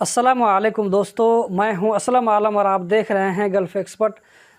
अस्सलामुअलैकुम दोस्तों, मैं हूं असलम आलम और आप देख रहे हैं गल्फ़ एक्सपर्ट।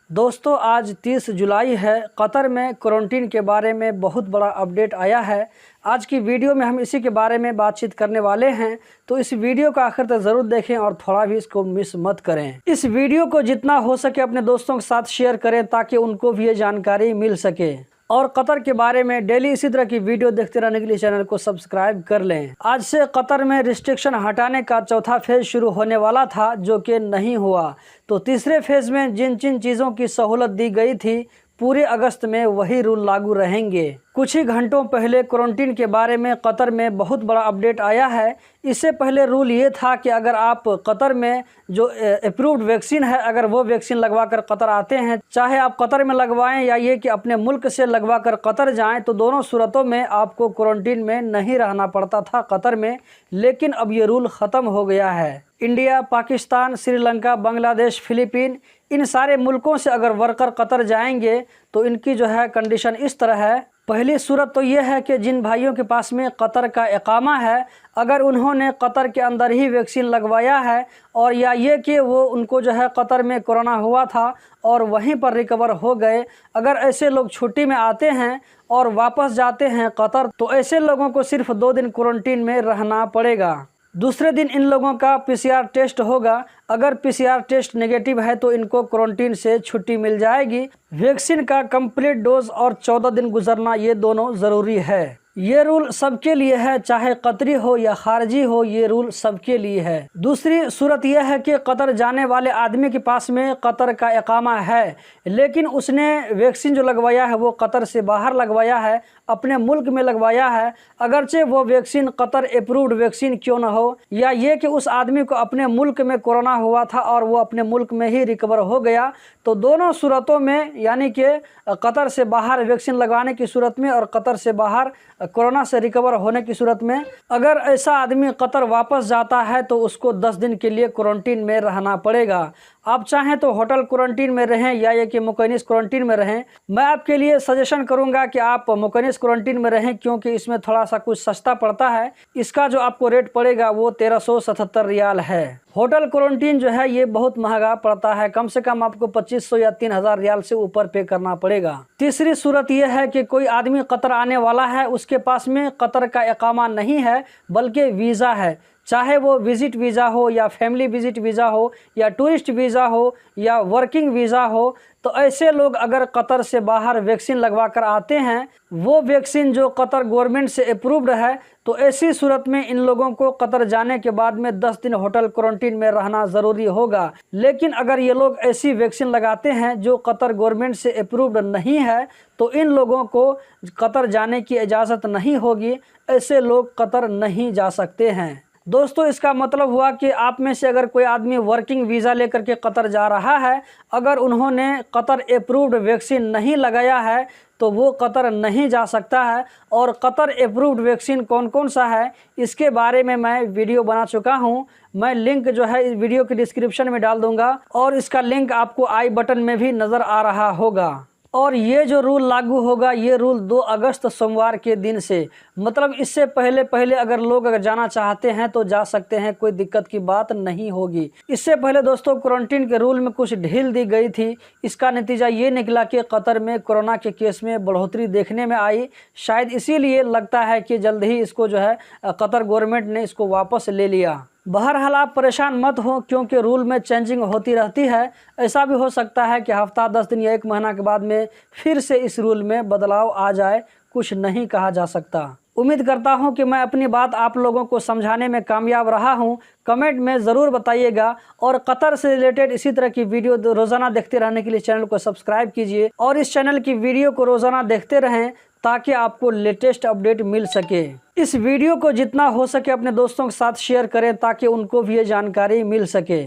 दोस्तों, आज 30 जुलाई है। कतर में क्वारंटीन के बारे में बहुत बड़ा अपडेट आया है। आज की वीडियो में हम इसी के बारे में बातचीत करने वाले हैं, तो इस वीडियो का आखिर तक ज़रूर देखें और थोड़ा भी इसको मिस मत करें। इस वीडियो को जितना हो सके अपने दोस्तों के साथ शेयर करें ताकि उनको भी ये जानकारी मिल सके। और कतर के बारे में डेली इसी तरह की वीडियो देखते रहने के लिए चैनल को सब्सक्राइब कर लें। आज से कतर में रिस्ट्रिक्शन हटाने का चौथा फेज़ शुरू होने वाला था, जो कि नहीं हुआ। तो तीसरे फेज़ में जिन जिन चीज़ों की सहूलत दी गई थी, पूरे अगस्त में वही रूल लागू रहेंगे। कुछ ही घंटों पहले क्वारंटीन के बारे में कतर में बहुत बड़ा अपडेट आया है। इससे पहले रूल ये था कि अगर आप कतर में जो अप्रूव्ड वैक्सीन है, अगर वो वैक्सीन लगवा कर कतर आते हैं, चाहे आप कतर में लगवाएं या ये कि अपने मुल्क से लगवा कर कतर जाएं, तो दोनों सूरतों में आपको क्वारंटीन में नहीं रहना पड़ता था कतर में। लेकिन अब ये रूल ख़त्म हो गया है। इंडिया, पाकिस्तान, श्रीलंका, बांग्लादेश, फिलीपीन, इन सारे मुल्कों से अगर वर्कर कतर जाएंगे तो इनकी जो है कंडीशन इस तरह है। पहली सूरत तो ये है कि जिन भाइयों के पास में कतर का इकामा है, अगर उन्होंने कतर के अंदर ही वैक्सीन लगवाया है और या ये कि वो उनको जो है कतर में कोरोना हुआ था और वहीं पर रिकवर हो गए, अगर ऐसे लोग छुट्टी में आते हैं और वापस जाते हैं कतर, तो ऐसे लोगों को सिर्फ 2 दिन क्वारंटीन में रहना पड़ेगा। दूसरे दिन इन लोगों का पीसीआर टेस्ट होगा। अगर पीसीआर टेस्ट नेगेटिव है तो इनको क्वारंटीन से छुट्टी मिल जाएगी। वैक्सीन का कंप्लीट डोज और 14 दिन गुजरना, ये दोनों ज़रूरी है। ये रूल सबके लिए है, चाहे कतरी हो या खारजी हो, ये रूल सबके लिए है। दूसरी सूरत यह है कि कतर जाने वाले आदमी के पास में कतर का इकामा है, लेकिन उसने वैक्सीन जो लगवाया है वो कतर से बाहर लगवाया है, अपने मुल्क में लगवाया है। अगरचे वो वैक्सीन कतर अप्रूव्ड वैक्सीन क्यों न हो, या ये कि उस आदमी को अपने मुल्क में कोरोना हुआ था और वो अपने मुल्क में ही रिकवर हो गया, तो दोनों सूरतों में, यानी कि कतर से बाहर वैक्सीन लगवाने की सूरत में और कतर से बाहर कोरोना से रिकवर होने की सूरत में, अगर ऐसा आदमी कतर वापस जाता है तो उसको 10 दिन के लिए क्वारंटीन में रहना पड़ेगा। आप चाहें तो होटल क्वारंटीन में रहें या ये कि मुकैनिस क्वारंटीन में रहें। मैं आपके लिए सजेशन करूंगा कि आप मुकैनिस क्वारंटीन में रहें, क्योंकि इसमें थोड़ा सा कुछ सस्ता पड़ता है। इसका जो आपको रेट पड़ेगा वो 1377 रियाल है। होटल क्वारंटीन जो है ये बहुत महंगा पड़ता है, कम से कम आपको 2500 या 3000 रियाल से ऊपर पे करना पड़ेगा। तीसरी सूरत यह है कि कोई आदमी कतर आने वाला है, उसके पास में कतर का इकामा नहीं है बल्कि वीज़ा है, चाहे वो विजिट वीज़ा हो या फैमिली विजिट वीज़ा हो या टूरिस्ट वीज़ा हो या वर्किंग वीज़ा हो, तो ऐसे लोग अगर कतर से बाहर वैक्सीन लगवा कर आते हैं, वो वैक्सीन जो कतर गवर्नमेंट से अप्रूव्ड है, तो ऐसी सूरत में इन लोगों को कतर जाने के बाद में 10 दिन होटल क्वारंटीन में रहना ज़रूरी होगा। लेकिन अगर ये लोग ऐसी वैक्सीन लगाते हैं जो कतर गवर्नमेंट से अप्रूव्ड नहीं है, तो इन लोगों को कतर जाने की इजाज़त नहीं होगी। ऐसे लोग कतर नहीं जा सकते हैं। दोस्तों, इसका मतलब हुआ कि आप में से अगर कोई आदमी वर्किंग वीज़ा लेकर के कतर जा रहा है, अगर उन्होंने कतर अप्रूव्ड वैक्सीन नहीं लगाया है तो वो कतर नहीं जा सकता है। और कतर अप्रूव्ड वैक्सीन कौन कौन सा है, इसके बारे में मैं वीडियो बना चुका हूँ। मैं लिंक जो है इस वीडियो के डिस्क्रिप्शन में डाल दूँगा और इसका लिंक आपको आई बटन में भी नज़र आ रहा होगा। और ये जो रूल लागू होगा, ये रूल 2 अगस्त सोमवार के दिन से, मतलब इससे पहले अगर लोग जाना चाहते हैं तो जा सकते हैं, कोई दिक्कत की बात नहीं होगी। इससे पहले दोस्तों क्वारंटीन के रूल में कुछ ढील दी गई थी। इसका नतीजा ये निकला कि कतर में कोरोना के केस में बढ़ोतरी देखने में आई। शायद इसीलिए लगता है कि जल्द ही इसको जो है कतर गवर्नमेंट ने इसको वापस ले लिया। बहरहाल आप परेशान मत हो, क्योंकि रूल में चेंजिंग होती रहती है। ऐसा भी हो सकता है कि हफ्ता 10 दिन या 1 महीना के बाद में फिर से इस रूल में बदलाव आ जाए, कुछ नहीं कहा जा सकता। उम्मीद करता हूं कि मैं अपनी बात आप लोगों को समझाने में कामयाब रहा हूं। कमेंट में ज़रूर बताइएगा और कतर से रिलेटेड इसी तरह की वीडियो रोज़ाना देखते रहने के लिए चैनल को सब्सक्राइब कीजिए और इस चैनल की वीडियो को रोज़ाना देखते रहें ताकि आपको लेटेस्ट अपडेट मिल सके। इस वीडियो को जितना हो सके अपने दोस्तों के साथ शेयर करें ताकि उनको भी ये जानकारी मिल सके।